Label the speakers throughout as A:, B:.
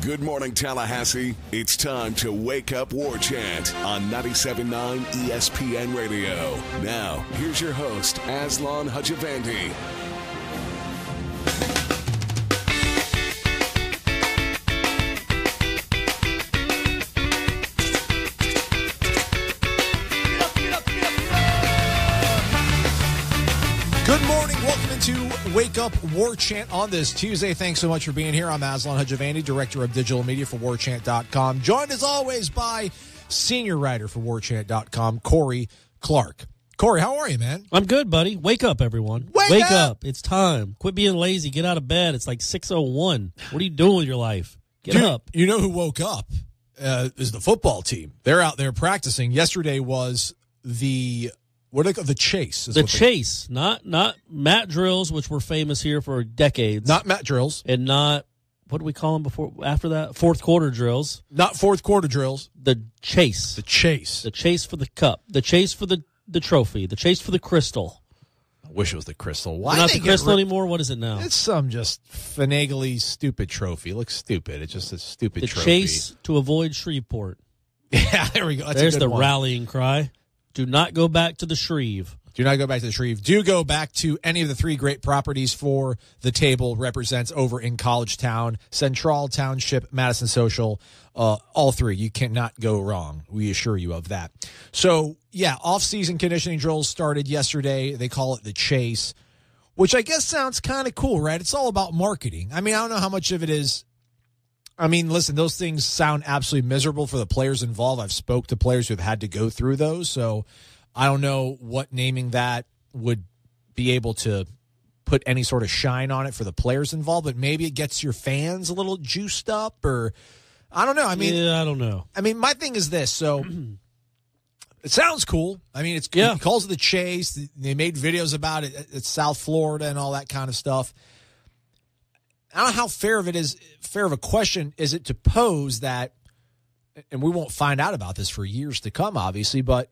A: Good morning, Tallahassee. It's time to wake up Warchant on 97.9 ESPN Radio. Now, here's your host, Aslan Hajavandi.
B: Good morning. Welcome into Wake Up Warchant on this Tuesday. Thanks so much for being here. I'm Aslan Hajavandi, Director of Digital Media for Warchant.com. Joined as always by Senior Writer for Warchant.com, Corey Clark. Corey, how are you, man?
C: I'm good, buddy. Wake up, everyone. Wake up. It's time. Quit being lazy. Get out of bed. It's like 6:01. What are you doing with your life? Get up.
B: You know who woke up is the football team. They're out there practicing. Yesterday was the... What do they call the chase?
C: The chase, not mat drills, which were famous here for decades.
B: Not mat drills.
C: And not, what do we call them after that? Fourth quarter drills.
B: Not fourth quarter drills.
C: The chase.
B: The chase.
C: The chase for the cup. The chase for the trophy. The chase for the crystal.
B: I wish it was the crystal. Why
C: not the crystal anymore? What is it now?
B: It's some just finagly stupid trophy. It looks stupid. It's just a stupid trophy.
C: The chase to avoid Shreveport.
B: Yeah, there we go. That's
C: There's
B: a good
C: the
B: one.
C: Rallying cry. Do not go back to the Shreve.
B: Do not go back to the Shreve. Do go back to any of the three great properties for the table represents over in College Town, Central Township, Madison Social, all three. You cannot go wrong. We assure you of that. So, yeah, off-season conditioning drills started yesterday. They call it the Chase, which I guess sounds kind of cool, right? It's all about marketing. I mean, I don't know how much of it is. I mean, listen, those things sound absolutely miserable for the players involved. I've spoke to players who have had to go through those, so I don't know what naming that would be able to put any sort of shine on it for the players involved, but maybe it gets your fans a little juiced up, or I don't know. I mean,
C: I don't know.
B: I mean, my thing is this, so it sounds cool. I mean, He calls it the Chase. They made videos about it at South Florida and all that kind of stuff. I don't know how fair of a question is it to pose that, and we won't find out about this for years to come, obviously, but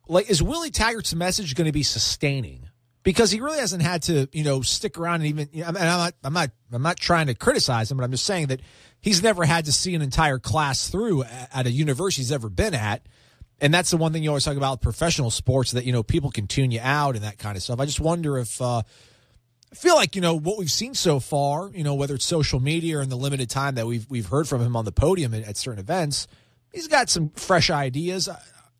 B: like, is Willie Taggart's message going to be sustaining? Because he really hasn't had to, stick around and even. I'm not trying to criticize him, but I'm just saying that he's never had to see an entire class through at a university he's ever been at, and that's the one thing you always talk about with professional sports, that people can tune you out and that kind of stuff. I just wonder if. I feel like, what we've seen so far, whether it's social media or in the limited time that we've heard from him on the podium at certain events, he's got some fresh ideas.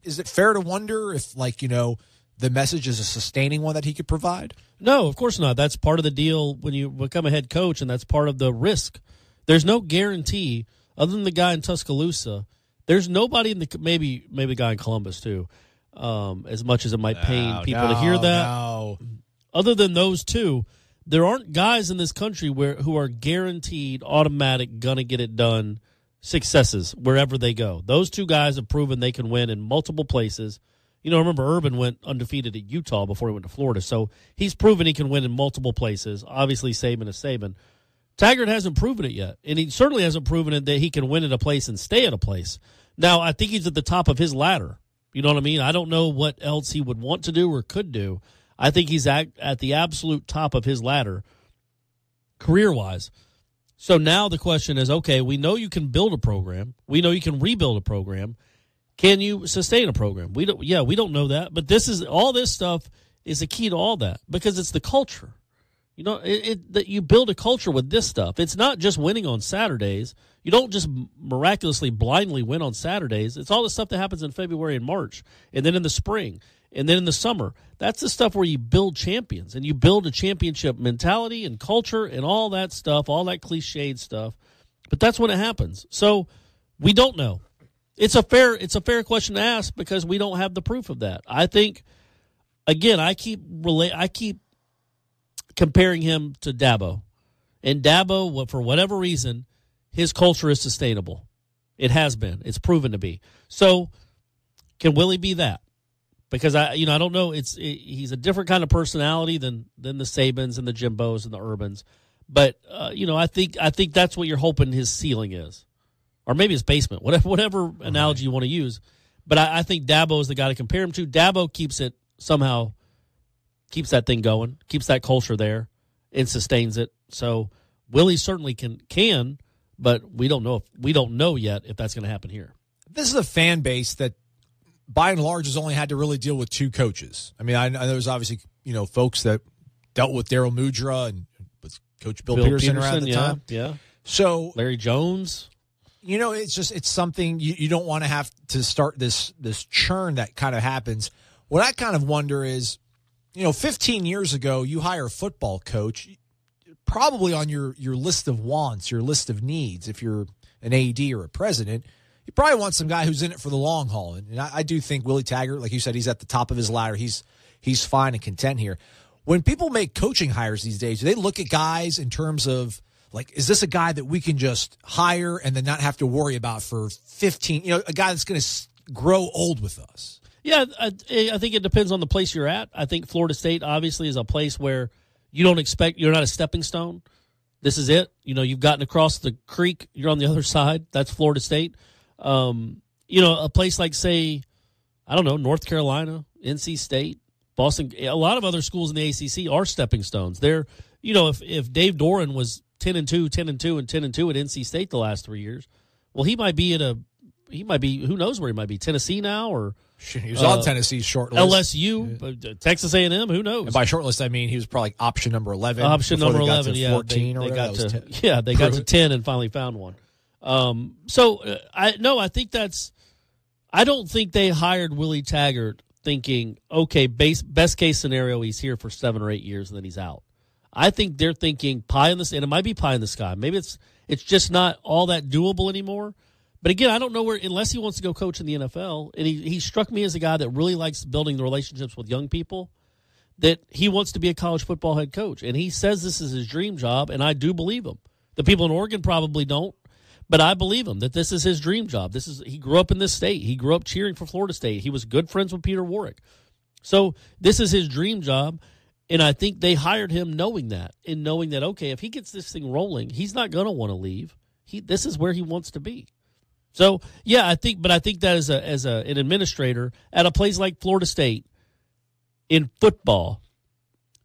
B: Is it fair to wonder if, the message is a sustaining one that he could provide?
C: No, of course not. That's part of the deal when you become a head coach, and that's part of the risk. There's no guarantee, other than the guy in Tuscaloosa. There's nobody in the maybe the guy in Columbus too. As much as it might pain people to hear that, other than those two. There aren't guys in this country who are guaranteed automatic gonna get it done successes wherever they go. Those two guys have proven they can win in multiple places. Remember Urban went undefeated at Utah before he went to Florida, so he's proven he can win in multiple places. Obviously, Saban is Saban. Taggart hasn't proven it yet, and he certainly hasn't proven it that he can win at a place and stay at a place. Now, I think he's at the top of his ladder. You know what I mean? I don't know what else he would want to do or could do. I think he's at the absolute top of his ladder, career-wise. So now the question is, okay, we know you can build a program. We know you can rebuild a program. Can you sustain a program? We don't know that. But all this stuff is a key to all that because it's the culture. That you build a culture with this stuff. It's not just winning on Saturdays. You don't just miraculously blindly win on Saturdays. It's all the stuff that happens in February and March, and then in the spring. And then in the summer, that's the stuff where you build champions and you build a championship mentality and culture and all that stuff, all that cliched stuff. But that's when it happens. So we don't know. It's a fair question to ask because we don't have the proof of that. I think, again, I keep comparing him to Dabo. And Dabo, for whatever reason, his culture is sustainable. It has been. It's proven to be. So can Willie be that? Because I don't know. He's a different kind of personality than the Sabans and the Jimbos and the Urbans, but I think that's what you're hoping his ceiling is, or maybe his basement, whatever analogy you want to use. But I think Dabo is the guy to compare him to. Dabo keeps that thing going, keeps that culture there, and sustains it. So Willie certainly can, but we don't know yet if that's going to happen here.
B: This is a fan base that, by and large, has only had to really deal with two coaches. I mean, I know there's obviously folks that dealt with Daryl Mudra and with Coach Bill Peterson around the time.
C: Yeah.
B: So
C: Larry Jones.
B: It's something you don't want to have to start this churn that kind of happens. What I kind of wonder is, 15 years ago, you hire a football coach, probably on your list of wants, your list of needs, if you're an AD or a president, you probably want some guy who's in it for the long haul. And I do think Willie Taggart, like you said, he's at the top of his ladder. He's fine and content here. When people make coaching hires these days, do they look at guys in terms of, like, is this a guy that we can just hire and then not have to worry about for 15, a guy that's going to grow old with us?
C: Yeah, I think it depends on the place you're at. I think Florida State obviously is a place where you're not a stepping stone. This is it. You've gotten across the creek. You're on the other side. That's Florida State. A place like, say, I don't know, North Carolina, NC State, Boston, a lot of other schools in the ACC are stepping stones. They're, if Dave Doran was 10-2, 10-2, and 10-2 at NC State the last 3 years, well, he might be who knows where he might be, Tennessee now, or
B: he was on Tennessee's short list.
C: LSU, Texas A&M, who knows?
B: And by short list, I mean he was probably option number 11.
C: Option number 11,
B: yeah. 14
C: they got to
B: 10.
C: Yeah, they got to 10 and finally found one. I think I don't think they hired Willie Taggart thinking, okay, best case scenario, he's here for 7 or 8 years and then he's out. I think they're thinking pie in the, and it might be pie in the sky. Maybe it's just not all that doable anymore. But again, I don't know where, unless he wants to go coach in the NFL, and he struck me as a guy that really likes building the relationships with young people, that he wants to be a college football head coach. And he says this is his dream job, and I do believe him. The people in Oregon probably don't, but I believe him that this is his dream job. He grew up in this state. He grew up cheering for Florida State. He was good friends with Peter Warrick. So this is his dream job, and I think they hired him knowing that, okay, if he gets this thing rolling, he's not going to want to leave. This is where he wants to be. So, yeah, I think that as an administrator at a place like Florida State in football,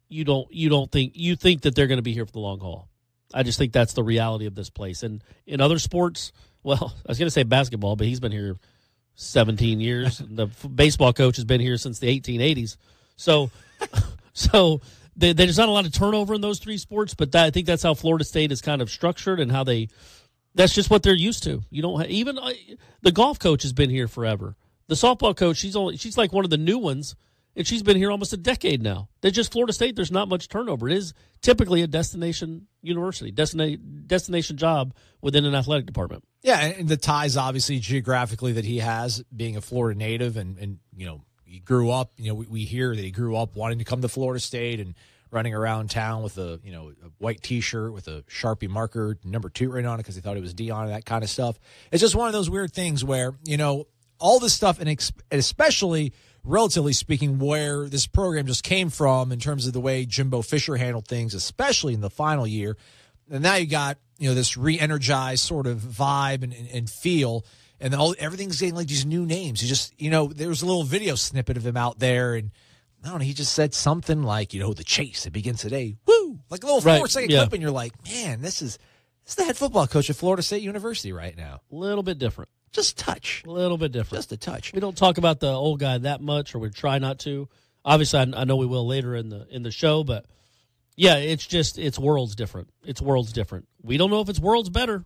C: you think that they're going to be here for the long haul. I just think that's the reality of this place. And in other sports, well, I was going to say basketball, but he's been here 17 years. The baseball coach has been here since the 1880s. So there's not a lot of turnover in those three sports, but I think that's how Florida State is kind of structured and how that's just what they're used to. You don't even the golf coach has been here forever. The softball coach, she's like one of the new ones, and she's been here almost a decade now. They're just Florida State. There's not much turnover. It is typically a destination university, destination job within an athletic department.
B: Yeah, and the ties obviously geographically that he has, being a Florida native, and he grew up. We hear that he grew up wanting to come to Florida State and running around town with a white T-shirt with a Sharpie marker, number 2 written on it because he thought it was Dion and that kind of stuff. It's just one of those weird things where, all this stuff, and especially, relatively speaking, where this program just came from in terms of the way Jimbo Fisher handled things, especially in the final year. And now you got, this re-energized sort of vibe and feel, and everything's getting like these new names. You just, there was a little video snippet of him out there, and I don't know, he just said something like, the chase, it begins today. Woo! Like a little 4-second clip, and you're like, man, this is the head football coach at Florida State University right now.
C: A little bit different.
B: Just a touch.
C: A little bit different.
B: Just a touch.
C: We don't talk about the old guy that much, or we try not to. Obviously, I know we will later in the show, but yeah, it's worlds different. It's worlds different. We don't know if it's worlds better.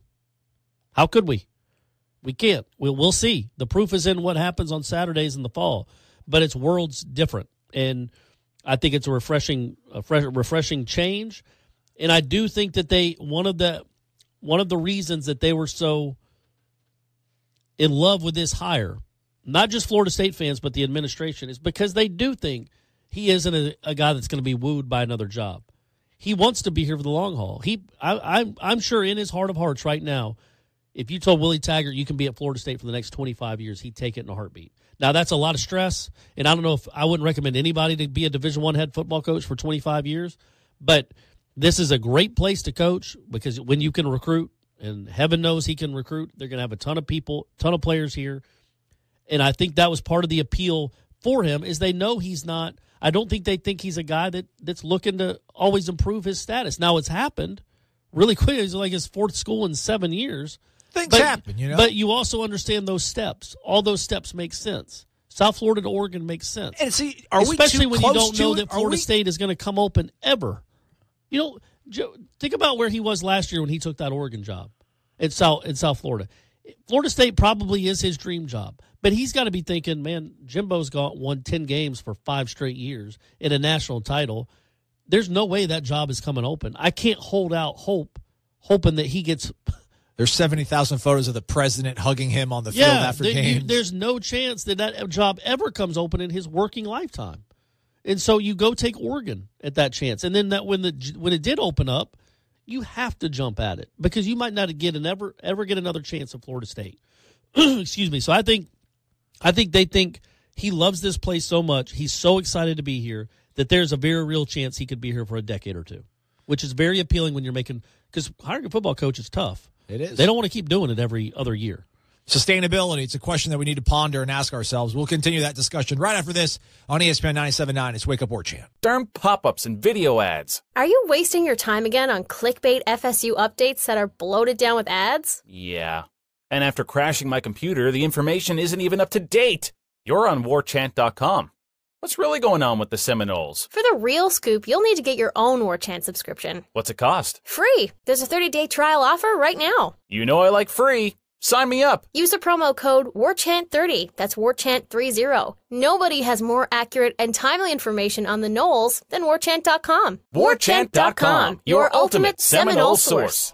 C: How could we? We can't. We'll see. The proof is in what happens on Saturdays in the fall, but it's worlds different. And I think it's a refreshing change. And I do think that one of the reasons that they were so in love with this hire, not just Florida State fans, but the administration, is because they do think he isn't a guy that's going to be wooed by another job. He wants to be here for the long haul. I'm sure in his heart of hearts right now, if you told Willie Taggart you can be at Florida State for the next 25 years, he'd take it in a heartbeat. Now, that's a lot of stress, and I don't know if I wouldn't recommend anybody to be a Division I head football coach for 25 years, but this is a great place to coach because when you can recruit, and heaven knows he can recruit, they're going to have a ton of people, ton of players here, and I think that was part of the appeal for him is they know he's not – I don't think they think he's a guy that's looking to always improve his status. Now, it's happened, really quick. It's like his fourth school in 7 years.
B: Things happen,
C: But you also understand those steps. All those steps make sense. South Florida to Oregon makes sense.
B: And see,
C: especially when you don't know that Florida State is going to come open ever. Think about where he was last year when he took that Oregon job in South Florida. Florida State probably is his dream job, but he's got to be thinking, man, Jimbo's won 10 games for 5 straight years in a national title. There's no way that job is coming open. I can't hold out hoping that he gets.
B: There's 70,000 photos of the president hugging him on the field after games.
C: There's no chance that job ever comes open in his working lifetime. And so you go take Oregon at that chance. And then when it did open up, you have to jump at it because you might not ever get another chance at Florida State. Excuse me. So I think they think he loves this place so much. He's so excited to be here that there's a very real chance he could be here for a decade or two, which is very appealing when you're making – because hiring a football coach is tough.
B: It is.
C: They don't want to keep doing it every other year.
B: Sustainability, it's a question that we need to ponder and ask ourselves. We'll continue that discussion right after this on ESPN 97.9. It's Wake Up Warchant.
D: Darn pop-ups and video ads.
E: Are you wasting your time again on clickbait FSU updates that are bloated down with ads?
D: Yeah. And after crashing my computer, the information isn't even up to date. You're on Warchant.com. What's really going on with the Seminoles?
E: For the real scoop, you'll need to get your own Warchant subscription.
D: What's it cost?
E: Free. There's a 30-day trial offer right now.
D: You know I like free. Sign me up.
E: Use the promo code WARCHANT30. That's WARCHANT30. Nobody has more accurate and timely information on the Noles than Warchant.com.
D: Warchant.com, your ultimate Seminole source.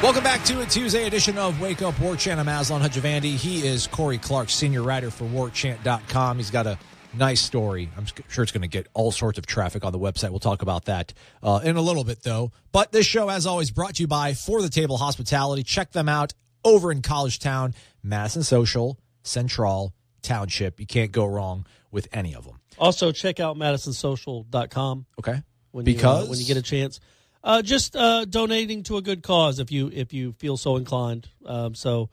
B: Welcome back to a Tuesday edition of Wake Up Warchant. I'm Aslan Hajavandi. He is Corey Clark, senior writer for Warchant.com. He's got a nice story. I'm sure it's going to get all sorts of traffic on the website. We'll talk about that in a little bit, though. But this show, as always, brought to you by For the Table Hospitality. Check them out over in College Town, Madison Social, Central, Township. You can't go wrong with any of them.
C: Also, check out madisonsocial.com.
B: Okay.
C: When you get a chance. Just donating to a good cause if you feel so inclined. So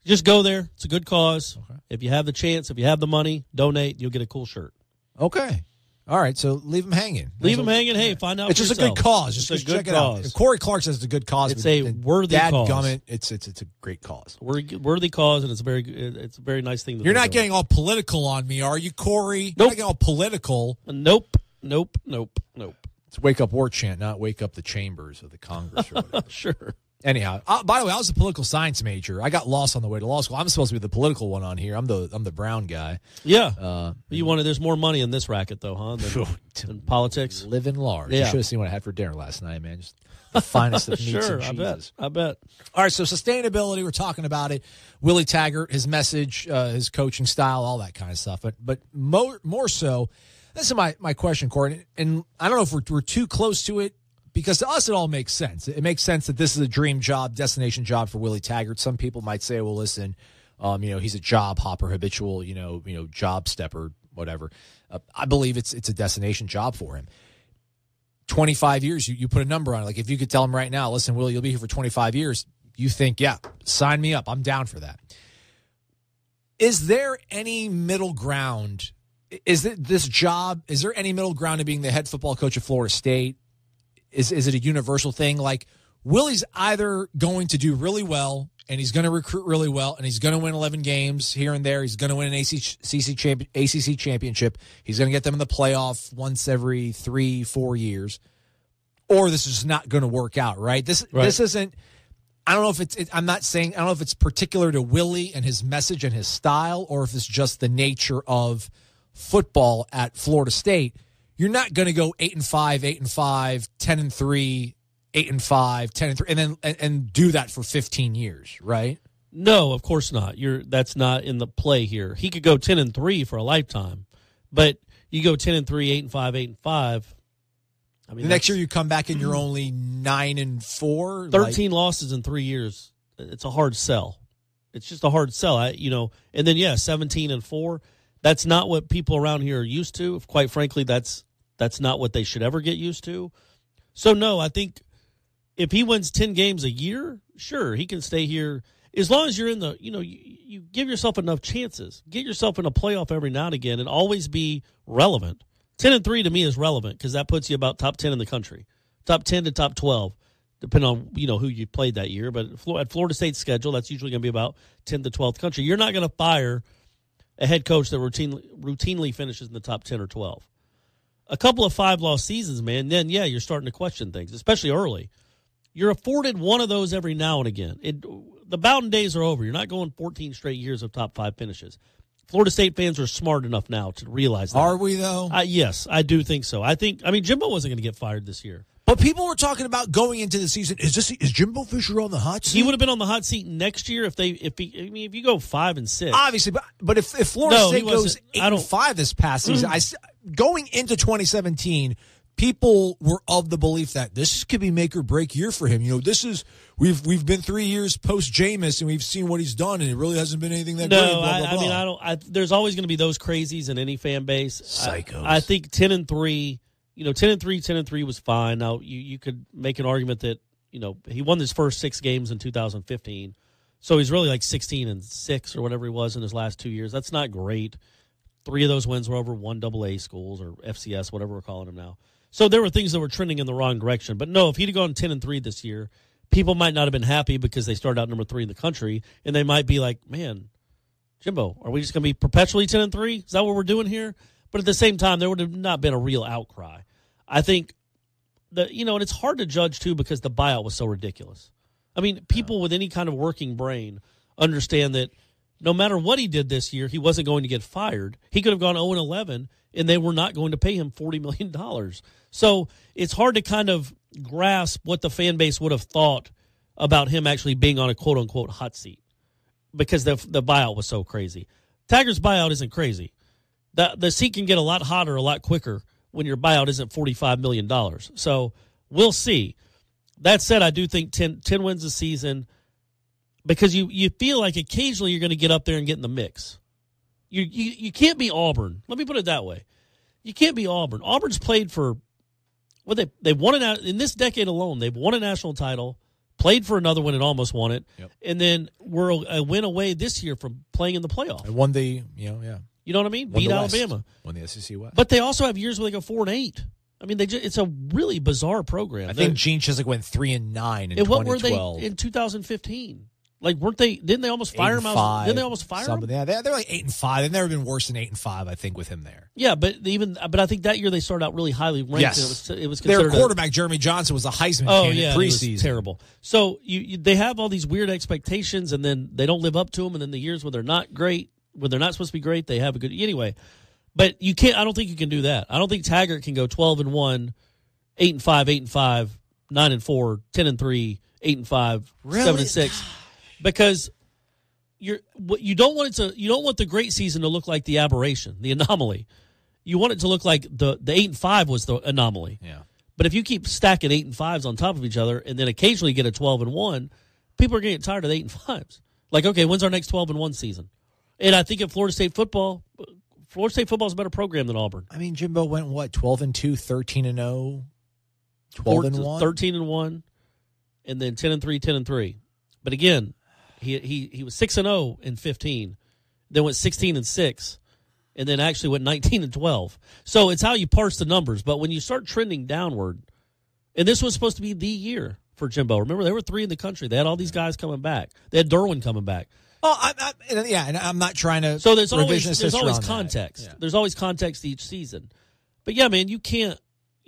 C: just go there. It's a good cause. Okay. If you have the chance, if you have the money, donate. You'll get a cool shirt.
B: Okay. All right. So leave them hanging.
C: Leave them hanging. Hey, find out.
B: It's just
C: yourself.
B: A good cause.
C: It's
B: just
C: a good
B: check
C: cause.
B: it out. If Corey Clark says it's a good cause.
C: It's a worthy cause.
B: Dadgummit, it's a great cause.
C: Worthy cause, and it's a very nice thing.
B: You're not getting all political on me, are you, Corey?
C: Nope.
B: You're not getting all political.
C: Nope.
B: It's Wake Up Warchant, not Wake Up the Chambers of the Congress or whatever.
C: Sure.
B: Anyhow, by the way, I was a political science major. I got lost on the way to law school. I'm supposed to be the political one on here. I'm the brown guy.
C: Yeah. There's more money in this racket, though, huh? Than politics.
B: Living large.
C: Yeah.
B: You should have seen what I had for dinner last night, man. Just the finest of meats
C: sure,
B: and cheeses.
C: I bet.
B: All right, so sustainability, we're talking about it. Willie Taggart, his message, his coaching style, all that kind of stuff. But more so, this is my question, Corey, and I don't know if we're too close to it, because to us it all makes sense. It makes sense that this is a dream job, destination job for Willie Taggart. Some people might say, well, listen, he's a job hopper, habitual, job stepper, whatever. I believe it's a destination job for him. 25 years, you put a number on it. Like if you could tell him right now, listen, Willie, you'll be here for 25 years. You think, yeah, sign me up. I'm down for that. Is there any middle ground? Is there any middle ground to being the head football coach of Florida State? Is it a universal thing? Like Willie's either going to do really well and he's going to recruit really well and he's going to win 11 games here and there. He's going to win an ACC championship. He's going to get them in the playoff once every 3-4 years. Or this is not going to work out, right? This isn't. I don't know if I don't know if it's particular to Willie and his message and his style, or if it's just the nature of football at Florida State. You're not going to go 8-5, 8-5, 10-3, 8-5, 10-3, and then and do that for 15 years, right?
C: No, of course not. That's not in the play here. He could go 10-3 for a lifetime, but you go 10-3, 8-5, 8-5. I mean,
B: the next year you come back and you're only 9-4,
C: 13 losses in 3 years. It's a hard sell. It's just a hard sell. And then 17-4. That's not what people around here are used to. Quite frankly, that's not what they should ever get used to. So no, I think if he wins 10 games a year, sure, he can stay here. as long as you're in the, you give yourself enough chances, get yourself in a playoff every now and again, and always be relevant. 10-3 to me is relevant because that puts you about top 10 in the country, top 10 to top 12, depending on who you played that year. But at Florida State's schedule, that's usually going to be about 10th to 12th country. You're not going to fire a head coach that routinely finishes in the top 10 or 12. A couple of 5-loss seasons, man, then, you're starting to question things, especially early. You're afforded one of those every now and again. The Bowden days are over. You're not going 14 straight years of top 5 finishes. Florida State fans are smart enough now to realize that.
B: Are we, though?
C: Yes, I do think so. Jimbo wasn't going to get fired this year.
B: But people were talking about going into the season. Is Jimbo Fisher on the hot seat?
C: He would have been on the hot seat next year if you go 5-6.
B: Obviously, but if Florida State goes 8-5 this past season, going into 2017, people were of the belief that this could be make or break year for him. We've been 3 years post Jameis and we've seen what he's done, and it really hasn't been anything that great.
C: No, there's always going to be those crazies in any fan base.
B: Psychos.
C: I think 10-3. 10-3 was fine. Now, you could make an argument that, he won his first 6 games in 2015. So he's really like 16-6 or whatever he was in his last 2 years. That's not great. 3 of those wins were over 1AA schools or FCS, whatever we're calling them now. So there were things that were trending in the wrong direction. But no, if he'd have gone 10-3 this year, people might not have been happy because they started out number 3 in the country, and they might be like, man, Jimbo, are we just going to be perpetually 10-3? Is that what we're doing here? But at the same time, there would have not been a real outcry. I think that, and it's hard to judge, too, because the buyout was so ridiculous. People with any kind of working brain understand that no matter what he did this year, he wasn't going to get fired. He could have gone 0-11, and they were not going to pay him $40 million. So it's hard to kind of grasp what the fan base would have thought about him actually being on a quote-unquote hot seat because the buyout was so crazy. Taggart's buyout isn't crazy. The seat can get a lot hotter a lot quicker when your buyout isn't $45 million. So we'll see. That said, I do think 10 wins a season because you feel like occasionally you're going to get up there and get in the mix. You can't be Auburn. Let me put it that way. You can't be Auburn. Auburn's played for they won in this decade alone. They've won a national title, played for another one and almost won it, and then we're a win away this year from playing in the playoff.
B: And won the
C: You know what I mean? Beat Alabama.
B: Won the SEC West.
C: But they also have years where they go 4-8. It's a really bizarre program.
B: I think Gene Chiswick went 3-9 in 2012.
C: What were they in 2015? Like, didn't they almost fire him? Didn't they almost fire him?
B: Yeah, they're like 8-5. They've never been worse than 8-5, I think, with him there.
C: Yeah, but I think that year they started out really highly ranked.
B: Yes.
C: It was considered
B: their quarterback, Jeremy Johnson, was a Heisman candidate preseason.
C: He was terrible. So they have all these weird expectations, and then they don't live up to them, and then the years where they're not great, when they're not supposed to be great, they have a good anyway. But you can't. I don't think you can do that. I don't think Taggart can go 12-1, 8-5, 8-5, 9-4, 10-3, 8-5,
B: really?
C: 7-6, because you don't want the great season to look like the aberration, the anomaly. You want it to look like the 8-5 was the anomaly.
B: Yeah.
C: But if you keep stacking 8-5s on top of each other, and then occasionally get a 12-1, people are going to get tired of the 8-5s. Like, okay, when's our next 12-1 season? And I think at Florida State football is a better program than Auburn.
B: Jimbo went, 12-2, 13-0, 12-1?
C: 13-1, and then 10-3, 10-3. But again, he was 6-0 in 15, then went 16-6, and then actually went 19-12. So it's how you parse the numbers. But when you start trending downward, and this was supposed to be the year for Jimbo. Remember, they were 3 in the country. They had all these guys coming back. They had Derwin coming back.
B: Oh, and I'm not trying to.
C: So there's always context.
B: Yeah.
C: There's always context each season. But yeah, man, you can't.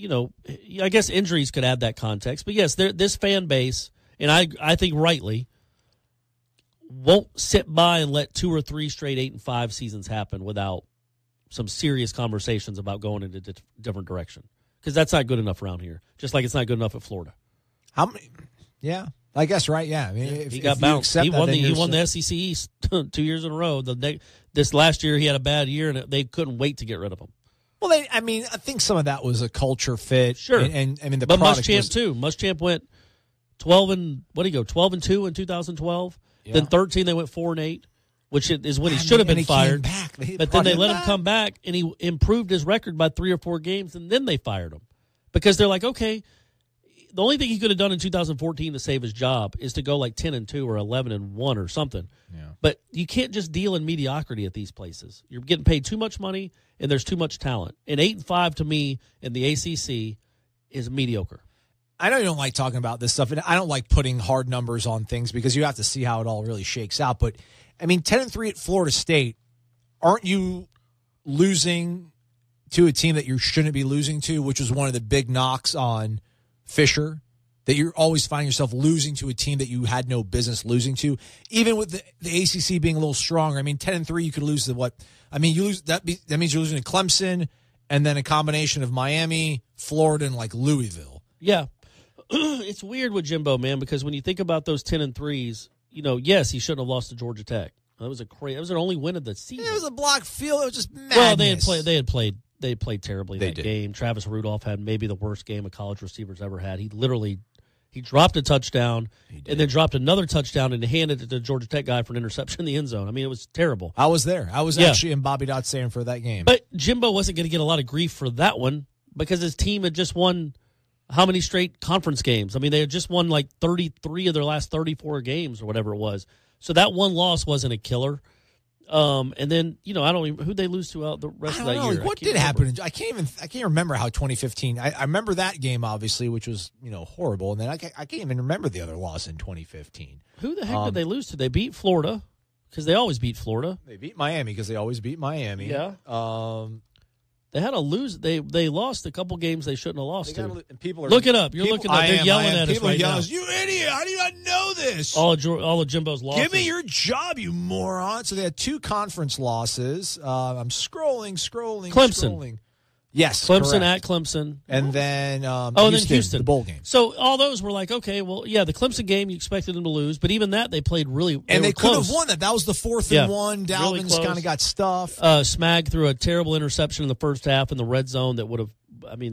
C: I guess injuries could add that context. But yes, this fan base, and I think rightly, won't sit by and let 2 or 3 straight 8-5 seasons happen without some serious conversations about going in a different direction. Because that's not good enough around here. Just like it's not good enough at Florida.
B: How many? Yeah. I guess, right, yeah.
C: He got bounced. He won the SEC East 2 years in a row. This last year, he had a bad year, and they couldn't wait to get rid of him.
B: Well, I think some of that was a culture fit.
C: Sure.
B: And the
C: but
B: product
C: Muschamp, too. Muschamp went 12-2 in 2012. Yeah. Then 13, they went 4-8, which is when he should have been fired. But then they let him come back, and he improved his record by 3 or 4 games, and then they fired him. Because they're like, okay, the only thing he could have done in 2014 to save his job is to go like 10-2 or 11-1 or something.
B: Yeah.
C: But you can't just deal in mediocrity at these places. You're getting paid too much money, and there's too much talent. And 8-5 to me in the ACC is mediocre.
B: I know you don't like talking about this stuff, and I don't like putting hard numbers on things because you have to see how it all really shakes out. But, I mean, 10-3 at Florida State, aren't you losing to a team that you shouldn't be losing to, which was one of the big knocks on Fisher, that you're always finding yourself losing to a team that you had no business losing to, even with the ACC being a little stronger. I mean, 10-3, you could lose to what? I mean, you lose that means you're losing to Clemson and then a combination of Miami, Florida, and like Louisville.
C: Yeah. It's weird with Jimbo, man, because when you think about those 10-3s, yes, he shouldn't have lost to Georgia Tech. That was their only win of the season.
B: It was a block field. It was just madness.
C: Well, they had played terribly that game. Travis Rudolph had maybe the worst game a college receiver's ever had. He dropped a touchdown and then dropped another touchdown and handed it to the Georgia Tech guy for an interception in the end zone. I mean, it was terrible.
B: I was there. I was actually in Bobby Dott's stand for that game.
C: But Jimbo wasn't going to get a lot of grief for that one because his team had just won how many straight conference games? I mean, they had just won like 33 of their last 34 games or whatever it was. So that one loss wasn't a killer. And then, I don't even, who'd they lose to out the rest of that year?
B: What did happen? I can't remember how 2015. I remember that game obviously, which was horrible, and then I can't even remember the other loss in 2015.
C: Who the heck did they lose to? They beat Florida because they always beat Florida.
B: They beat Miami because they always beat Miami.
C: Yeah. They had a lose. They lost a couple games they shouldn't have lost to. Look it up. You're looking up. They're yelling at us right now.
B: You idiot! How do you not know this?
C: All of Jimbo's losses.
B: Give me your job, you moron. So they had 2 conference losses. I'm scrolling.
C: Clemson.
B: Yes,
C: Clemson
B: correct.
C: At Clemson.
B: And then
C: Houston,
B: the bowl game.
C: So all those were like, okay, well, yeah, the Clemson game you expected them to lose, but even that they played really
B: and they could
C: close.
B: have won that. That was the 4th and 1. Dalvin's
C: really
B: kind of got stuffed.
C: Smag threw a terrible interception in the first half in the red zone that would have,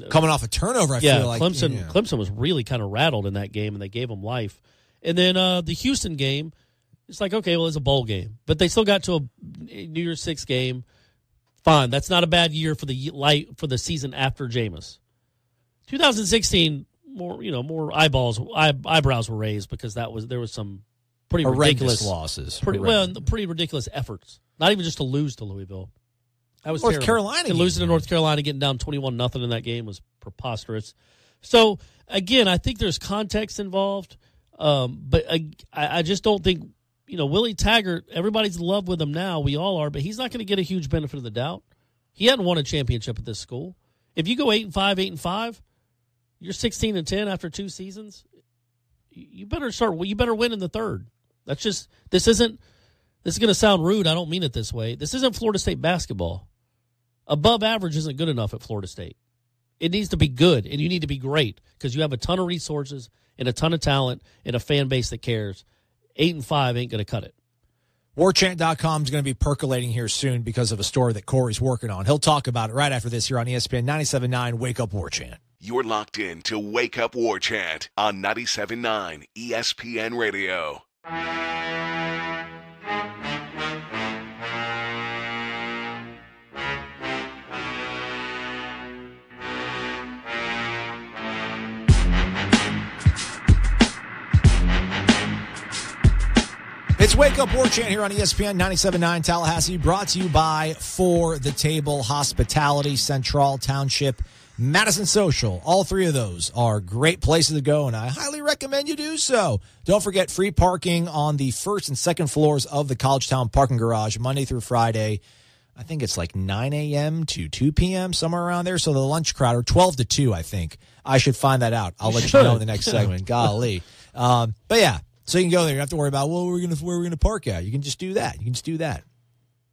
B: coming off a turnover. I feel like
C: Clemson was really kind of rattled in that game, and they gave them life. And then the Houston game, it's like, okay, well, it's a bowl game, but they still got to a New Year's Six game. Fine, that's not a bad year for the season after Jameis. 2016, more eyebrows were raised because there was some pretty ridiculous
B: losses,
C: pretty ridiculous efforts. Not even just to lose to Louisville. That was
B: North
C: terrible.
B: Carolina.
C: And losing to North Carolina, getting down 21-0 in that game was preposterous. So again, I think there's context involved, but I just don't think. Willie Taggart, everybody's in love with him now. We all are, but he's not going to get a huge benefit of the doubt. He hadn't won a championship at this school. If you go 8-5, you're 16-10 after 2 seasons. You better win in the third. This is going to sound rude. I don't mean it this way. This isn't Florida State basketball. Above average isn't good enough at Florida State. It needs to be good, and you need to be great because you have a ton of resources and a ton of talent and a fan base that cares. 8-5 ain't going to cut it.
B: Warchant.com is going to be percolating here soon because of a story that Corey's working on. He'll talk about it right after this here on ESPN 97.9 Wake Up Warchant.
A: You're locked in to Wake Up Warchant on 97.9 ESPN Radio.
B: It's Wake Up Warchant here on ESPN 97.9 Tallahassee, brought to you by For the Table Hospitality, Central Township, Madison Social. All 3 of those are great places to go, and I highly recommend you do so. Don't forget free parking on the 1st and 2nd floors of the Collegetown parking garage, Monday through Friday. I think it's like 9 a.m. to 2 p.m., somewhere around there. So the lunch crowd, or 12 to 2, I think. I should find that out. I'll let you know in the next segment. Golly. But yeah. So you can go there. You don't have to worry about, where we're gonna park at. You can just do that.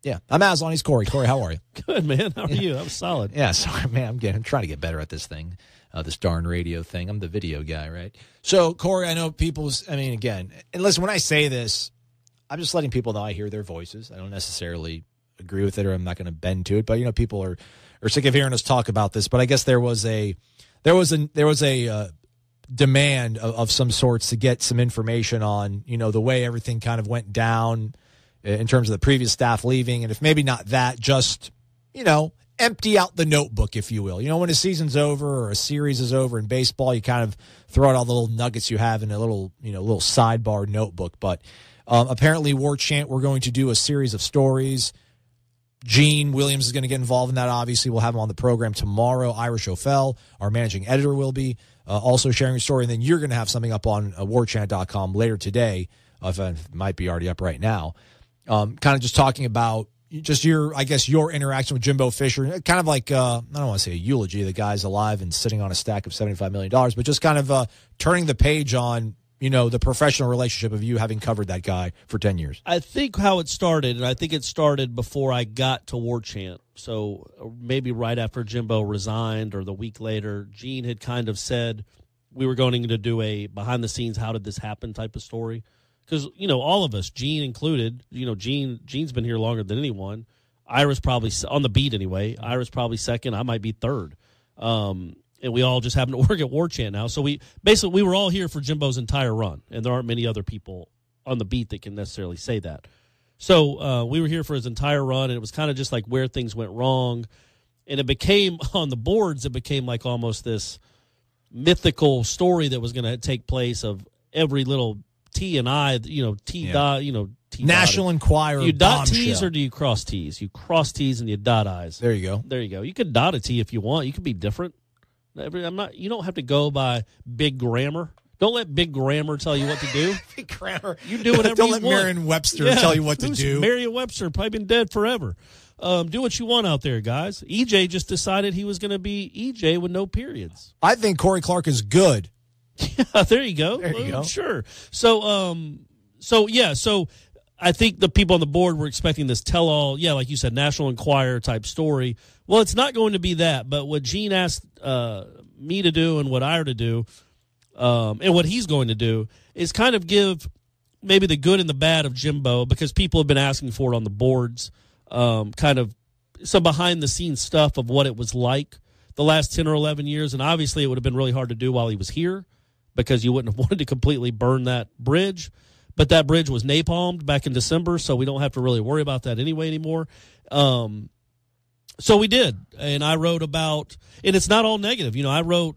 B: Yeah. I'm Aslan. He's Corey. Corey, how are you?
C: Good, man. How are you? That was solid.
B: Yeah, sorry, man. I'm trying to get better at this thing, this darn radio thing. I'm the video guy, right? So, Corey, I know again, and listen, when I say this, I'm just letting people know I hear their voices. I don't necessarily agree with it, or I'm not going to bend to it. But, people are sick of hearing us talk about this. But I guess there was a demand of some sorts to get some information on, the way everything kind of went down in terms of the previous staff leaving. And if maybe not that, just, empty out the notebook, if you will. When a season's over or a series is over in baseball, you kind of throw out all the little nuggets you have in a little sidebar notebook. But apparently, Warchant, we're going to do a series of stories. Gene Williams is going to get involved in that, obviously. We'll have him on the program tomorrow. Irish O'Fell, our managing editor, will be also sharing a story. And then you're going to have something up on warchant.com later today. It might be already up right now. Kind of just talking about just your interaction with Jimbo Fisher. Kind of like, I don't want to say a eulogy. The guy's alive and sitting on a stack of $75 million. But just kind of turning the page on the professional relationship of you having covered that guy for 10 years.
C: I think how it started, and I think it started before I got to Warchant. So maybe right after Jimbo resigned or the week later, Gene had kind of said we were going to do a behind-the-scenes, how did this happen type of story. Because, all of us, Gene included, Gene's been here longer than anyone. Ira's probably, on the beat anyway, Ira's probably second. I might be third. And we all just happen to work at Warchant now. So we were all here for Jimbo's entire run, and there aren't many other people on the beat that can necessarily say that. So we were here for his entire run, and it was kind of just like where things went wrong. And it became, on the boards, it became like almost this mythical story that was going to take place of every little T and I, dot, T
B: National
C: dotted.
B: Enquirer.
C: Do you dot
B: bombshell.
C: T's or do you cross T's? You cross T's and you dot I's.
B: There you go.
C: There you go. You could dot a T if you want. You could be different. You don't have to go by big grammar. Don't let big grammar tell you what to do.
B: Big grammar.
C: You do whatever
B: Don't
C: you
B: let
C: want.
B: Merriam-Webster tell you what to do.
C: Merriam-Webster probably been dead forever. Do what you want out there, guys. EJ just decided he was going to be EJ with no periods.
B: I think Corey Clark is good.
C: Yeah, there you go.
B: There you go.
C: Sure. So I think the people on the board were expecting this tell-all, like you said, National Enquirer type story. Well, it's not going to be that, but what Gene asked me to do and what Ira to do and what he's going to do is kind of give maybe the good and the bad of Jimbo, because people have been asking for it on the boards, kind of some behind-the-scenes stuff of what it was like the last 10 or 11 years. And obviously it would have been really hard to do while he was here because you wouldn't have wanted to completely burn that bridge. But that bridge was napalmed back in December, so we don't have to really worry about that anymore. So we did, and I wrote about, and it's not all negative. I wrote,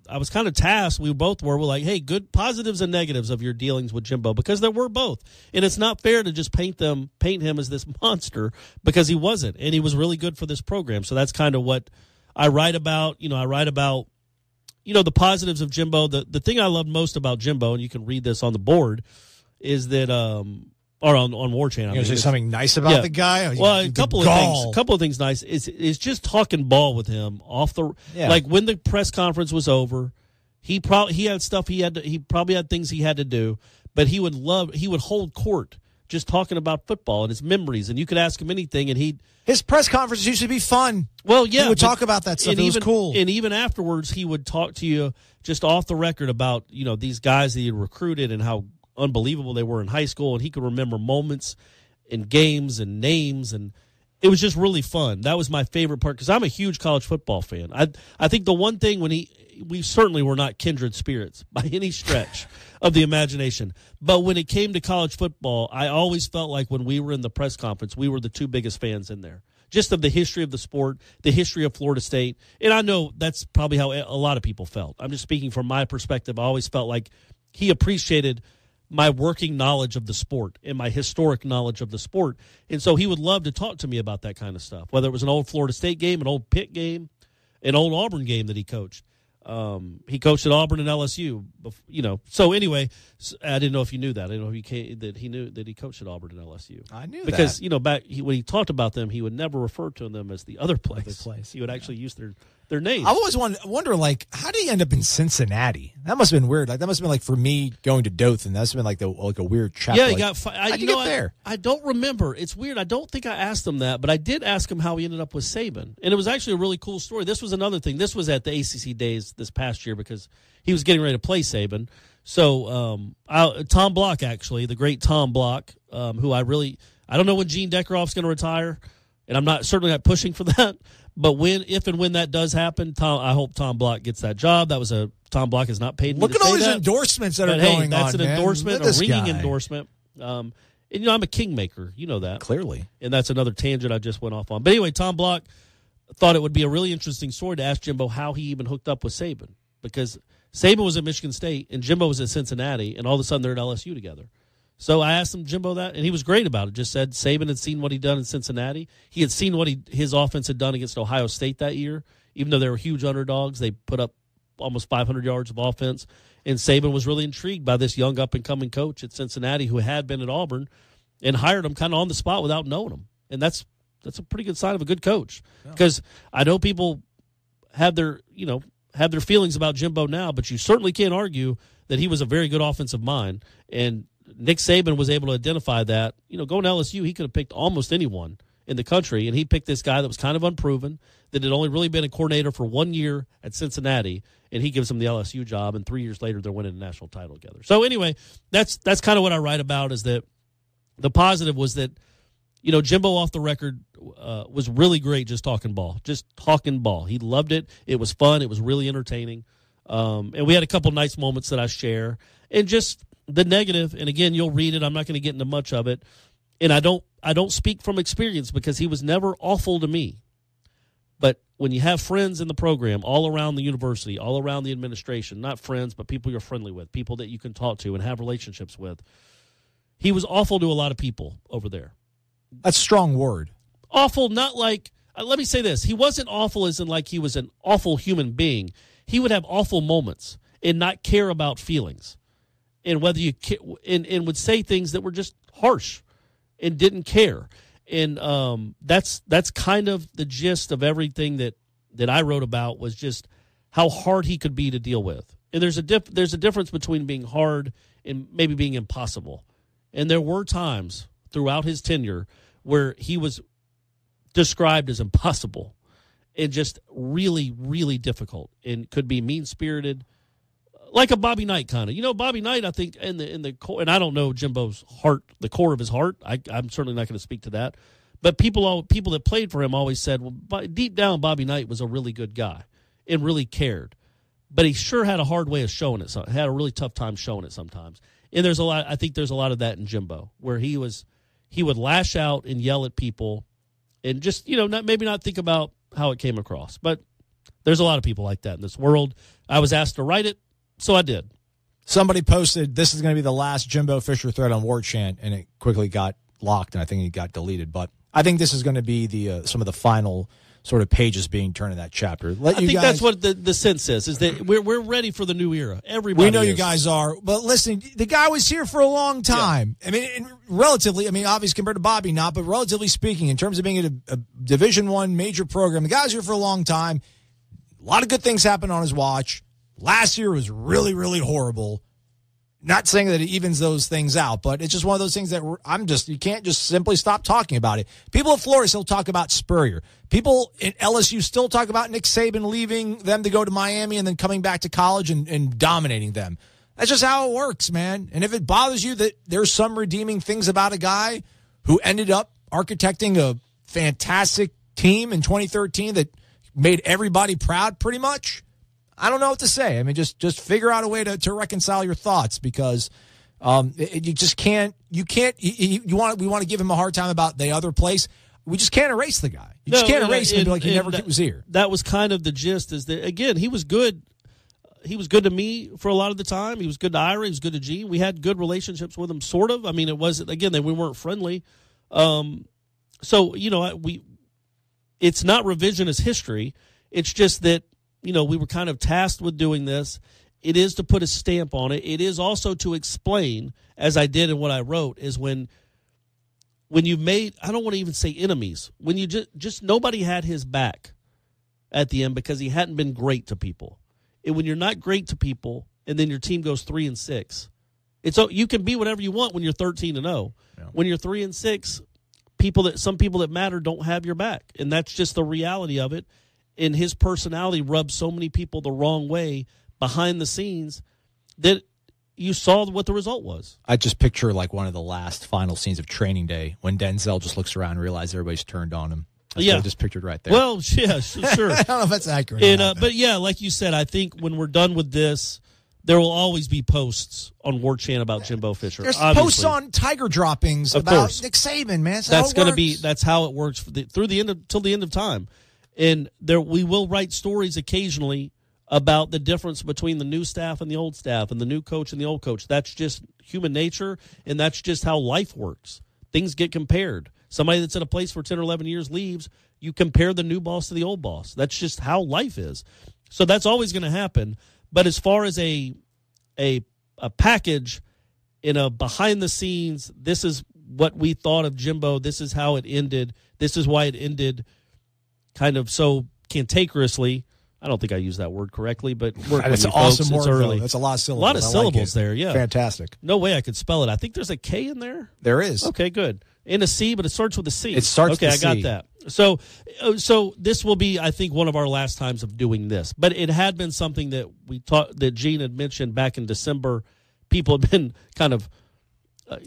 C: I was kind of tasked, we're like, hey, good positives and negatives of your dealings with Jimbo, because there were both. And it's not fair to just paint him as this monster, because he wasn't, and he was really good for this program. So that's kind of what I write about. I write about, the positives of Jimbo. The thing I love most about Jimbo, and you can read this on the board, is that or on Warchant.
B: You say something nice about the guy?
C: Well, a couple of things nice is just talking ball with him off the like when the press conference was over. He had stuff he probably had things he had to do, but he would hold court just talking about football and his memories, and you could ask him anything, and
B: his press conferences used to be fun.
C: Well, yeah,
B: he would talk about that stuff. It was cool,
C: and even afterwards, he would talk to you just off the record about these guys that he had recruited and how unbelievable they were in high school, and he could remember moments and games and names, and it was just really fun. That was my favorite part, because I'm a huge college football fan. I think the one thing we certainly were not kindred spirits by any stretch of the imagination, but when it came to college football, I always felt like when we were in the press conference, we were the two biggest fans in there, just of the history of the sport, the history of Florida State. And I know that's probably how a lot of people felt. I'm just speaking from my perspective. I always felt like he appreciated my working knowledge of the sport and my historic knowledge of the sport. And so he would love to talk to me about that kind of stuff, whether it was an old Florida State game, an old Pitt game, an old Auburn game that he coached. He coached at Auburn and LSU, So anyway, I didn't know if you knew that. I didn't know if he knew that he coached at Auburn and LSU.
B: I knew
C: because,
B: that.
C: When he talked about them, he would never refer to them as the other place. He would actually use their names.
B: I always wonder, how did he end up in Cincinnati? That must have been weird. That must have been for me going to Dothan. That's been like a weird chapter.
C: Yeah, he got
B: how'd you get there?
C: I don't remember. It's weird. I don't think I asked him that, but I did ask him how he ended up with Saban. And it was actually a really cool story. This was another thing. This was at the ACC days this past year because he was getting ready to play Saban. So Tom Block, actually, the great Tom Block, who I don't know when Gene Deckeroff's going to retire, and I'm certainly not pushing for that. But if and when that does happen, I hope Tom Block gets that job. Tom Block has not paid me.
B: Look at all these endorsements that are going on.
C: That's an endorsement, a ringing
B: guy.
C: endorsement. And I'm a kingmaker. You know that.
B: Clearly.
C: And that's another tangent I just went off on. But anyway, Tom Block, thought it would be a really interesting story to ask Jimbo how he even hooked up with Saban, because Saban was at Michigan State and Jimbo was at Cincinnati, and all of a sudden they're at LSU together. So I asked him, Jimbo, that, and he was great about it. Just said Saban had seen what he'd done in Cincinnati. He had seen what his offense had done against Ohio State that year. Even though they were huge underdogs, they put up almost 500 yards of offense. And Saban was really intrigued by this young up-and-coming coach at Cincinnati who had been at Auburn and hired him kind of on the spot without knowing him. And that's a pretty good sign of a good coach. Because I know people have their feelings about Jimbo now, but you certainly can't argue that he was a very good offensive mind. And Nick Saban was able to identify that. Going to LSU, he could have picked almost anyone in the country, and he picked this guy that was kind of unproven, that had only really been a coordinator for 1 year at Cincinnati, and he gives him the LSU job, and 3 years later they're winning a national title together. So anyway, that's kind of what I write about, is that the positive was that, Jimbo off the record was really great just talking ball. He loved it. It was fun. It was really entertaining. And we had a couple nice moments that I share. And just the negative, and again, you'll read it. I'm not going to get into much of it. And I don't speak from experience because he was never awful to me. But when you have friends in the program all around the university, all around the administration, not friends, but people you're friendly with, people that you can talk to and have relationships with, he was awful to a lot of people over there.
B: That's a strong word.
C: Awful, not like, let me say this. He wasn't awful as in like he was an awful human being. He would have awful moments and not care about feelings. And whether you and would say things that were just harsh and didn't care. And that's kind of the gist of everything that I wrote about, was just how hard he could be to deal with. And there's a difference between being hard and maybe being impossible. And there were times throughout his tenure where he was described as impossible and just really, really difficult, and could be mean-spirited, like a Bobby Knight kind of. Bobby Knight, I think, in the core, and I don't know Jimbo's heart, the core of his heart. I'm certainly not going to speak to that. But people that played for him always said, well, deep down, Bobby Knight was a really good guy and really cared. But he sure had a hard way of showing it. So had a really tough time showing it sometimes. And I think there's a lot of that in Jimbo, where he would lash out and yell at people, and just maybe not think about how it came across. But there's a lot of people like that in this world. I was asked to write it, so I did.
B: Somebody posted, this is going to be the last Jimbo Fisher thread on Warchant, and it quickly got locked, and I think it got deleted. But I think this is going to be the some of the final sort of pages being turned in that chapter. I think
C: that's what the sense is that we're ready for the new era. Everybody,
B: we know you guys are. But listen, the guy was here for a long time. Yeah. I mean, relatively, obviously compared to Bobby, not, but relatively speaking, in terms of being a Division I major program, the guy's here for a long time. A lot of good things happened on his watch. Last year was really, really horrible. Not saying that it evens those things out, but it's just one of those things that you can't just simply stop talking about it. People at Florida still talk about Spurrier. People in LSU still talk about Nick Saban leaving them to go to Miami and then coming back to college and dominating them. That's just how it works, man. And if it bothers you that there's some redeeming things about a guy who ended up architecting a fantastic team in 2013 that made everybody proud pretty much, I don't know what to say. Just figure out a way to reconcile your thoughts, because you just can't. We want to give him a hard time about the other place. We just can't erase the guy. You just can't erase him and be like he never was here.
C: That was kind of the gist. Is that, again, he was good. He was good to me for a lot of the time. He was good to Ira. He was good to G. We had good relationships with him, sort of. It wasn't, again, that we weren't friendly. So it's not revisionist history. It's just that, we were kind of tasked with doing this. It is to put a stamp on it. It is also to explain, as I did in what I wrote, is when you made, I don't want to even say enemies, when you just nobody had his back at the end because he hadn't been great to people. And when you're not great to people and then your team goes 3-6, you can be whatever you want when you're 13-0. Yeah. When you're 3-6, some people that matter don't have your back. And that's just the reality of it. And his personality rubbed so many people the wrong way behind the scenes that you saw what the result was.
B: I just picture like one of the last final scenes of Training Day when Denzel just looks around and realizes everybody's turned on him. That's what I just pictured right there.
C: Well, yeah, sure.
B: I don't know if that's accurate.
C: But yeah, like you said, I think when we're done with this, there will always be posts on Warchant about Jimbo Fisher.
B: There's posts on Tiger droppings about Nick Saban, man.
C: That's how it works till the end of time. And we will write stories occasionally about the difference between the new staff and the old staff and the new coach and the old coach. That's just human nature, and that's just how life works. Things get compared. Somebody that's in a place for 10 or 11 years leaves, you compare the new boss to the old boss. That's just how life is. So that's always going to happen. But as far as a package in a behind the scenes, this is what we thought of Jimbo. This is how it ended. This is why it ended kind of so cantankerously. I don't think I used that word correctly, but
B: that's an awesome word. Early. That's a lot of syllables.
C: A lot of syllables there, yeah.
B: Fantastic.
C: No way I could spell it. I think there's a K in there.
B: There is.
C: Okay, good. And a C, but it starts with a C.
B: It starts with a C.
C: Okay, I got that. So this will be, I think, one of our last times of doing this. But it had been something that that Gene had mentioned back in December. People had been kind of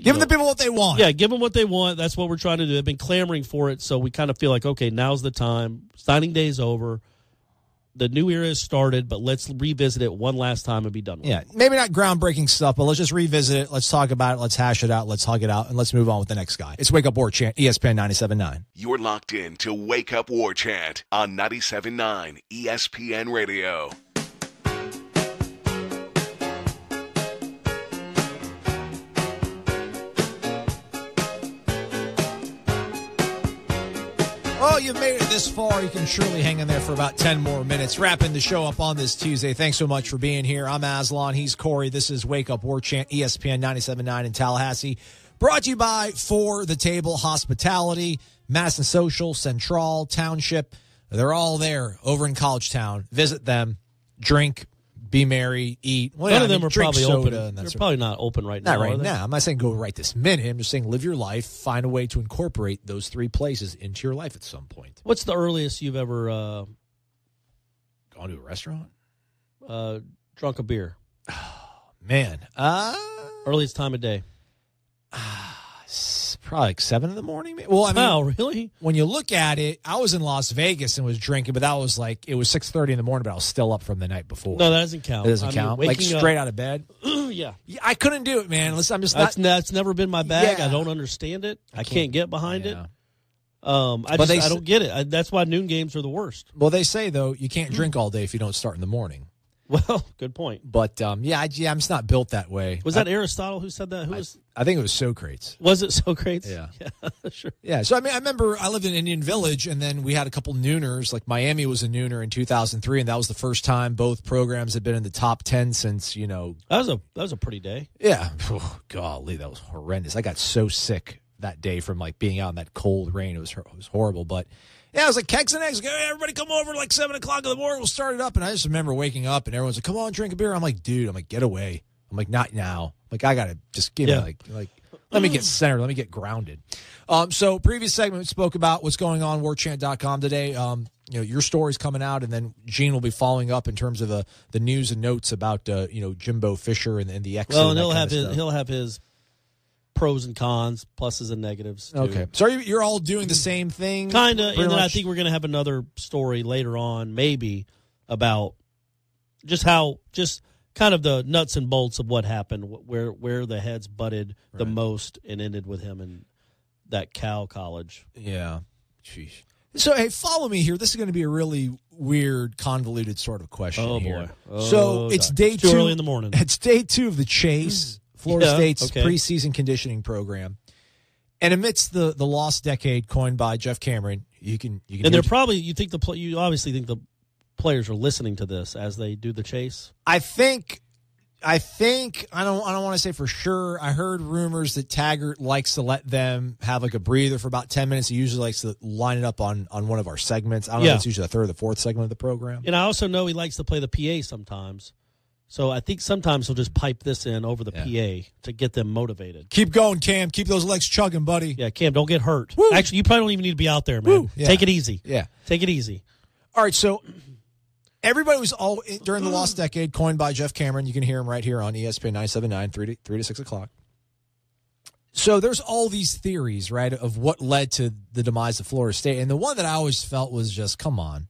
B: giving the people what they want.
C: Yeah, give them what they want. That's what we're trying to do. They've been clamoring for it, so we kind of feel like, okay, now's the time. Signing day's over. The new era has started, but let's revisit it one last time and be done with it.
B: Yeah, maybe not groundbreaking stuff, but let's just revisit it. Let's talk about it. Let's hash it out. Let's hug it out, and let's move on with the next guy. It's Wake Up Warchant, ESPN 97.9.
A: You're locked in to Wake Up Warchant on 97.9 ESPN Radio.
B: Oh, you've made it this far. You can surely hang in there for about 10 more minutes. Wrapping the show up on this Tuesday. Thanks so much for being here. I'm Aslan. He's Corey. This is Wake Up Warchant, ESPN 97.9 in Tallahassee. Brought to you by For the Table Hospitality, Madison Social, Central, Township. They're all there over in College Town. Visit them, drink, be merry, eat. Well,
C: None of them are probably open.
B: They're
C: probably not open right now.
B: Not right now. I'm not saying go right this minute. I'm just saying live your life. Find a way to incorporate those three places into your life at some point.
C: What's the earliest you've ever
B: gone to a restaurant?
C: Drunk a beer?
B: Man.
C: Earliest time of day?
B: Probably like 7 in the morning. Well, I mean,
C: wow, really?
B: When you look at it, I was in Las Vegas and was drinking, but that was like, it was 6:30 in the morning, but I was still up from the night before.
C: No, that doesn't count.
B: It doesn't count? Like straight out of bed?
C: Yeah.
B: I couldn't do it, man. Listen, I'm just
C: that's never been my bag.
B: Yeah.
C: I don't understand it. I can't get behind it. I don't get it. That's why noon games are the worst.
B: Well, they say, though, you can't drink all day if you don't start in the morning.
C: Well, good point.
B: But, I'm just not built that way.
C: Was that Aristotle who said that?
B: I think it was Socrates.
C: Was it Socrates?
B: Yeah.
C: Sure.
B: Yeah, so I mean, I remember I lived in Indian Village, and then we had a couple nooners. Like Miami was a nooner in 2003, and that was the first time both programs had been in the top 10 since, That
C: was a pretty day.
B: Yeah. Oh, golly, that was horrendous. I got so sick that day from, like, being out in that cold rain. It was horrible, but... Yeah, I was like, kegs and eggs. Hey, everybody come over like 7 o'clock in the morning. We'll start it up. And I just remember waking up and everyone's like, come on, drink a beer. I'm like, dude, get away. I'm like, not now. Like, I got to just give it like, let me get centered. Let me get grounded. So previous segment we spoke about what's going on warchant.com today. Your story's coming out, and then Gene will be following up in terms of the news and notes about, Jimbo Fisher and the exit.
C: Well, and he'll have his pros and cons, pluses and negatives, too.
B: Okay. So you're all doing the same thing?
C: Kind of, and then I think we're going to have another story later on, maybe, about just kind of the nuts and bolts of what happened, where the heads butted the most and ended with him in that Cal college.
B: Yeah. Sheesh. So, hey, follow me here. This is going to be a really weird, convoluted sort of question here.
C: Oh,
B: so it's day
C: it's too
B: 2.
C: early in the morning.
B: It's day 2 of the Chase. Florida State's preseason conditioning program. And amidst the lost decade coined by Jeff Cameron, you can
C: and they're probably, you obviously think the players are listening to this as they do the chase.
B: I think I don't want to say for sure. I heard rumors that Taggart likes to let them have like a breather for about 10 minutes. He usually likes to line it up on one of our segments. I don't know if it's usually the third or the fourth segment of the program.
C: And I also know he likes to play the PA sometimes. So I think sometimes he'll just pipe this in over the PA to get them motivated.
B: Keep going, Cam. Keep those legs chugging, buddy.
C: Yeah, Cam, don't get hurt.
B: Woo.
C: Actually, you probably don't even need to be out there, man.
B: Yeah.
C: Take it easy.
B: Yeah.
C: Take it easy.
B: All right, so everybody was all during the lost decade coined by Jeff Cameron. You can hear him right here on ESPN 979, 3 to 6 o'clock. So there's all these theories, right, of what led to the demise of Florida State. And the one that I always felt was just, come on.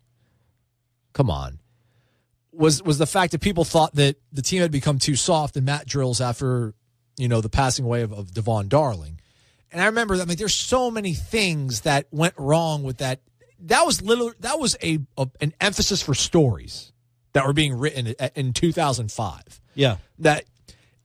B: Was the fact that people thought that the team had become too soft in mat drills after, the passing away of Devon Darling. And I remember that, there's so many things that went wrong with that that was an emphasis for stories that were being written in 2005.
C: Yeah.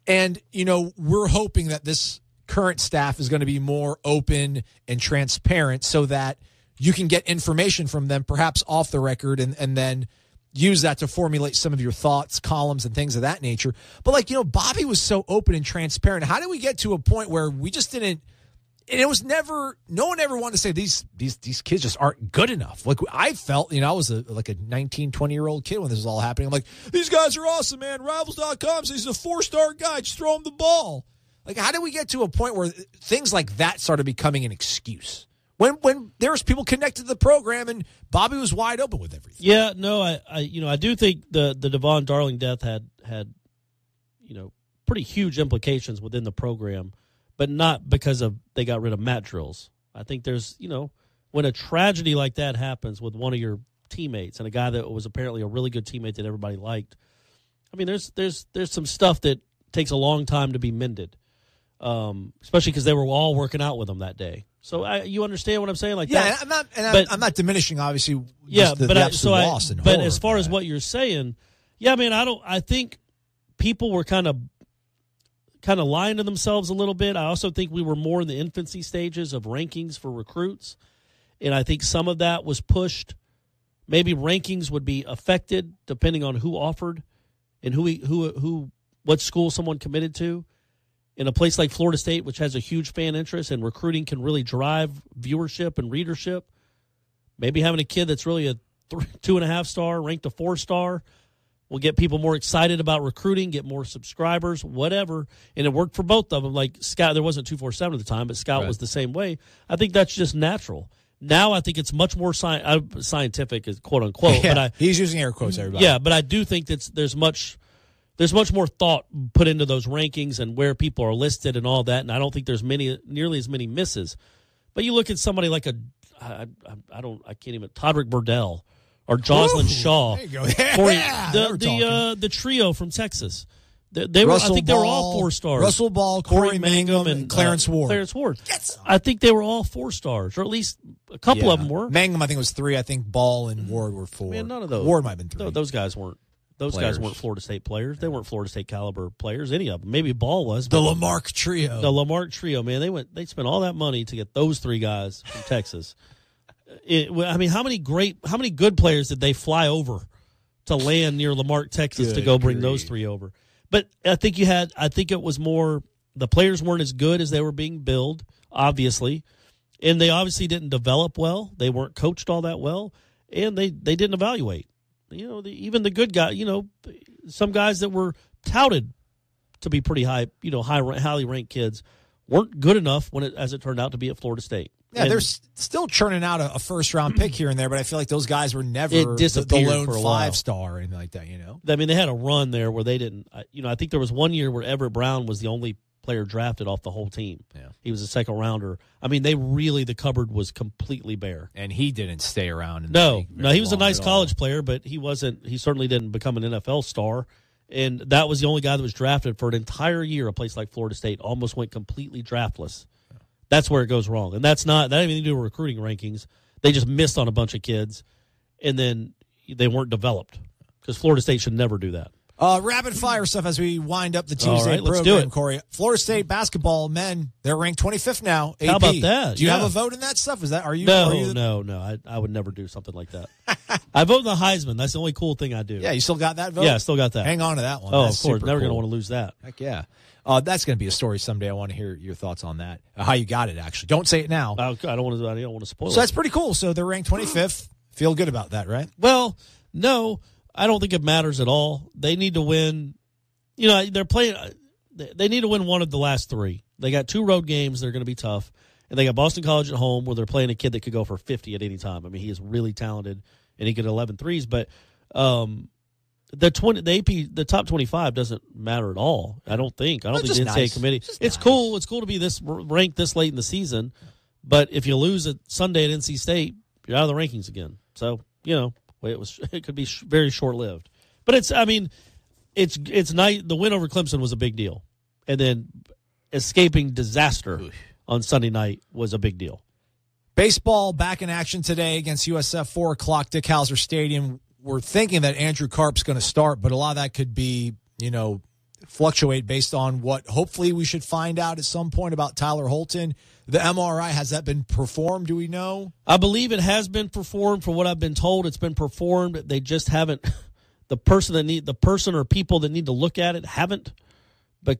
B: We're hoping that this current staff is going to be more open and transparent so that you can get information from them, perhaps off the record, and then use that to formulate some of your thoughts, columns, and things of that nature. But, Bobby was so open and transparent. How did we get to a point where we just didn't – and it was never – no one ever wanted to say these kids just aren't good enough. Like, I felt, I was a 19, 20-year-old kid when this was all happening. I'm like, these guys are awesome, man. Rivals.com says he's a 4-star guy. Just throw him the ball. Like, how did we get to a point where things like that started becoming an excuse? When there was people connected to the program and Bobby was wide open with everything.
C: Yeah, no, I do think the Devon Darling death had pretty huge implications within the program, but not because of they got rid of mat drills. I think there's when a tragedy like that happens with one of your teammates and a guy that was apparently a really good teammate that everybody liked. I mean, there's some stuff that takes a long time to be mended, especially because they were all working out with him that day. So you understand what I'm saying, like that.
B: I'm not diminishing obviously. Yeah, the absolute loss and horror.
C: But as far as what you're saying, yeah, I mean, I think people were kind of lying to themselves a little bit. I also think we were more in the infancy stages of rankings for recruits, and I think some of that was pushed. Maybe rankings would be affected depending on who offered and what school someone committed to. In a place like Florida State, which has a huge fan interest and recruiting can really drive viewership and readership, maybe having a kid that's really a 2.5 star, ranked a 4-star, will get people more excited about recruiting, get more subscribers, whatever. And it worked for both of them. Like Scout, there wasn't 247 at the time, but Scout was the same way. I think that's just natural. Now I think it's much more scientific, quote unquote.
B: Yeah,
C: but
B: he's using air quotes, everybody.
C: Yeah, but I do think that there's much more thought put into those rankings and where people are listed and all that, and I don't think there's nearly as many misses. But you look at somebody like Todrick Burdell or Jocelyn Shaw,
B: there you go. Yeah,
C: the trio from Texas. I think they were all 4 stars.
B: Russell Ball, Corey Mangum, and Clarence Ward.
C: Yes. I think they were all 4 stars, or at least a couple of them were.
B: Mangum, I think, was 3. I think Ball and Ward were 4.
C: Man, none of those.
B: Ward might have been 3.
C: Those guys weren't. Those guys weren't Florida State players. They weren't Florida State caliber players, any of them. Maybe Ball was.
B: The Lamarck Trio.
C: The Lamarck Trio, man. They spent all that money to get those 3 guys from Texas. How many good players did they fly over to land near Lamarck, Texas to go bring those 3 over? But I think it was more, the players weren't as good as they were being billed, obviously. And they obviously didn't develop well. They weren't coached all that well. And they didn't evaluate. Even the good guy, some guys that were touted to be pretty high, highly ranked kids weren't good enough as it turned out to be at Florida State.
B: Yeah, they're still churning out a first-round pick here and there, but I feel like those guys were never the lone 5-star or anything like that,
C: I mean, they had a run there where they didn't, I think there was one year where Everett Brown was the only player drafted off the whole team.
B: Yeah.
C: He was a second-rounder. I mean, the cupboard was completely bare.
B: And he didn't stay around.
C: No, he was a nice college player, but he certainly didn't become an NFL star. And that was the only guy that was drafted for an entire year. A place like Florida State almost went completely draftless. That's where it goes wrong. And that didn't have anything to do with recruiting rankings. They just missed on a bunch of kids, and then they weren't developed because Florida State should never do that.
B: Rapid fire stuff as we wind up the Tuesday program,
C: let's do it.
B: Corey. Florida State basketball men, they're ranked 25th now. AP.
C: How about that?
B: Do you have a vote in that stuff?
C: No. I would never do something like that. I vote in the Heisman. That's the only cool thing I do.
B: Yeah, you still got that vote?
C: Yeah, I still got that.
B: Hang on to that one.
C: Oh,
B: That's
C: of course. Never
B: cool.
C: going to want to lose that.
B: Heck yeah. That's going to be a story someday. I want to hear your thoughts on that. How you got it, actually. Don't say it now.
C: I don't want to spoil it.
B: So that's pretty cool. So they're ranked 25th. Feel good about that, right?
C: Well, no, I don't think it matters at all. They need to win. They're playing. They need to win one of the last 3. They got 2 road games. They're going to be tough. And they got Boston College at home where they're playing a kid that could go for 50 at any time. I mean, he is really talented, and he could 11 threes. But the top 25 doesn't matter at all. I don't think. I don't think the NCAA committee. It's cool. It's cool to be ranked this late in the season. But if you lose at Sunday at NC State, you're out of the rankings again. So it could be very short lived. But it's nice. The win over Clemson was a big deal, and then escaping disaster on Sunday night was a big deal.
B: Baseball back in action today against USF, 4 o'clock, Dick Hauser Stadium. We're thinking that Andrew Karp's going to start, but a lot of that could be, fluctuate based on what hopefully we should find out at some point about Tyler Holton. The MRI, has that been performed? Do we know?
C: I believe it has been performed. From what I've been told, it's been performed. They just haven't. The person or people that need to look at it haven't. But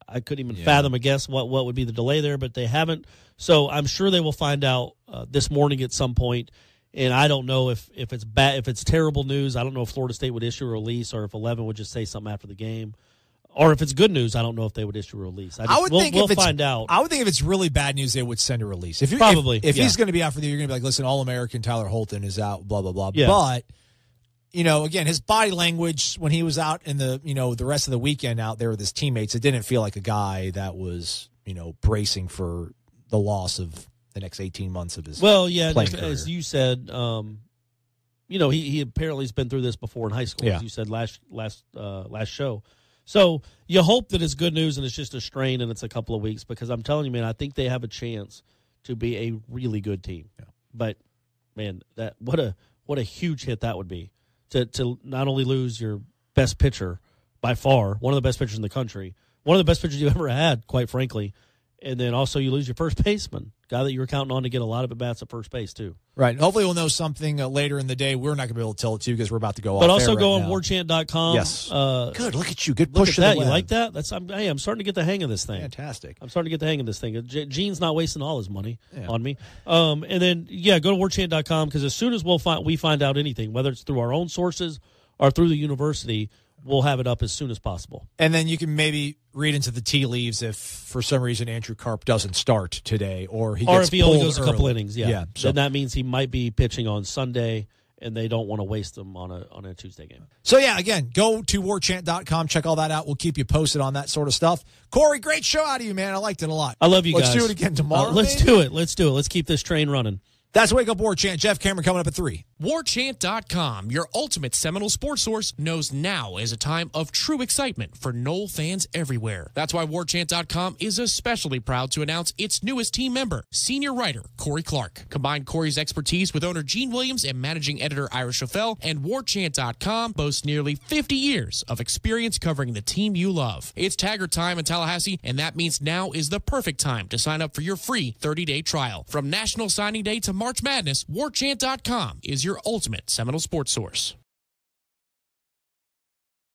C: I couldn't even fathom, I guess, what would be the delay there. But they haven't. So I'm sure they will find out this morning at some point. And I don't know if it's bad, if it's terrible news. I don't know if Florida State would issue a release or if 11 would just say something after the game. Or if it's good news, I don't know if they would issue a release. We'll find out.
B: I would think if it's really bad news, they would send a release. If he's going to be out for the year, you're going to be like, listen, All-American Tyler Holton is out, blah, blah, blah. Yeah. But, again, his body language when he was out in the rest of the weekend out there with his teammates, it didn't feel like a guy that was, bracing for the loss of the next 18 months of his playing career.
C: As you said, he apparently has been through this before in high school, as you said last show. So you hope that it's good news and it's just a strain and it's a couple of weeks, because I'm telling you, man, I think they have a chance to be a really good team. Yeah. But, man, what a huge hit that would be to not only lose your best pitcher by far, one of the best pitchers in the country, one of the best pitchers you've ever had, quite frankly, and then also you lose your first baseman, guy that you were counting on to get a lot of at-bats at first base too.
B: Right. Hopefully we'll know something later in the day. We're not going to be able to tell it to you because we're about to go off.
C: But also
B: air
C: go
B: right
C: on
B: now.
C: Warchant.com.
B: Yes. Good. Look at you. Good push.
C: Look at that. You like that? I'm starting to get the hang of this thing.
B: Fantastic.
C: I'm starting to get the hang of this thing. Gene's not wasting all his money on me. And then, go to Warchant.com, because as soon as we find out anything, whether it's through our own sources or through the university, we'll have it up as soon as possible.
B: And then you can maybe read into the tea leaves if, for some reason, Andrew Karp doesn't start today, or if he only goes
C: a couple innings. Yeah.
B: So
C: then that means he might be pitching on Sunday, and they don't want to waste him on a Tuesday game.
B: So, again, go to warchant.com. Check all that out. We'll keep you posted on that sort of stuff. Corey, great show out of you, man. I liked it a lot.
C: I love you guys.
B: Let's do it again tomorrow.
C: Let's do it. Let's keep this train running.
B: That's Wake Up Warchant. Jeff Cameron coming up at 3.
F: Warchant.com, your ultimate Seminole sports source, knows now is a time of true excitement for Nole fans everywhere. That's why Warchant.com is especially proud to announce its newest team member, senior writer Corey Clark. Combine Corey's expertise with owner Gene Williams and managing editor Ira Schoffel, and Warchant.com boasts nearly 50 years of experience covering the team you love. It's Taggart time in Tallahassee, and that means now is the perfect time to sign up for your free 30-day trial. From National Signing Day to March Madness, Warchant.com is your ultimate Seminole sports source.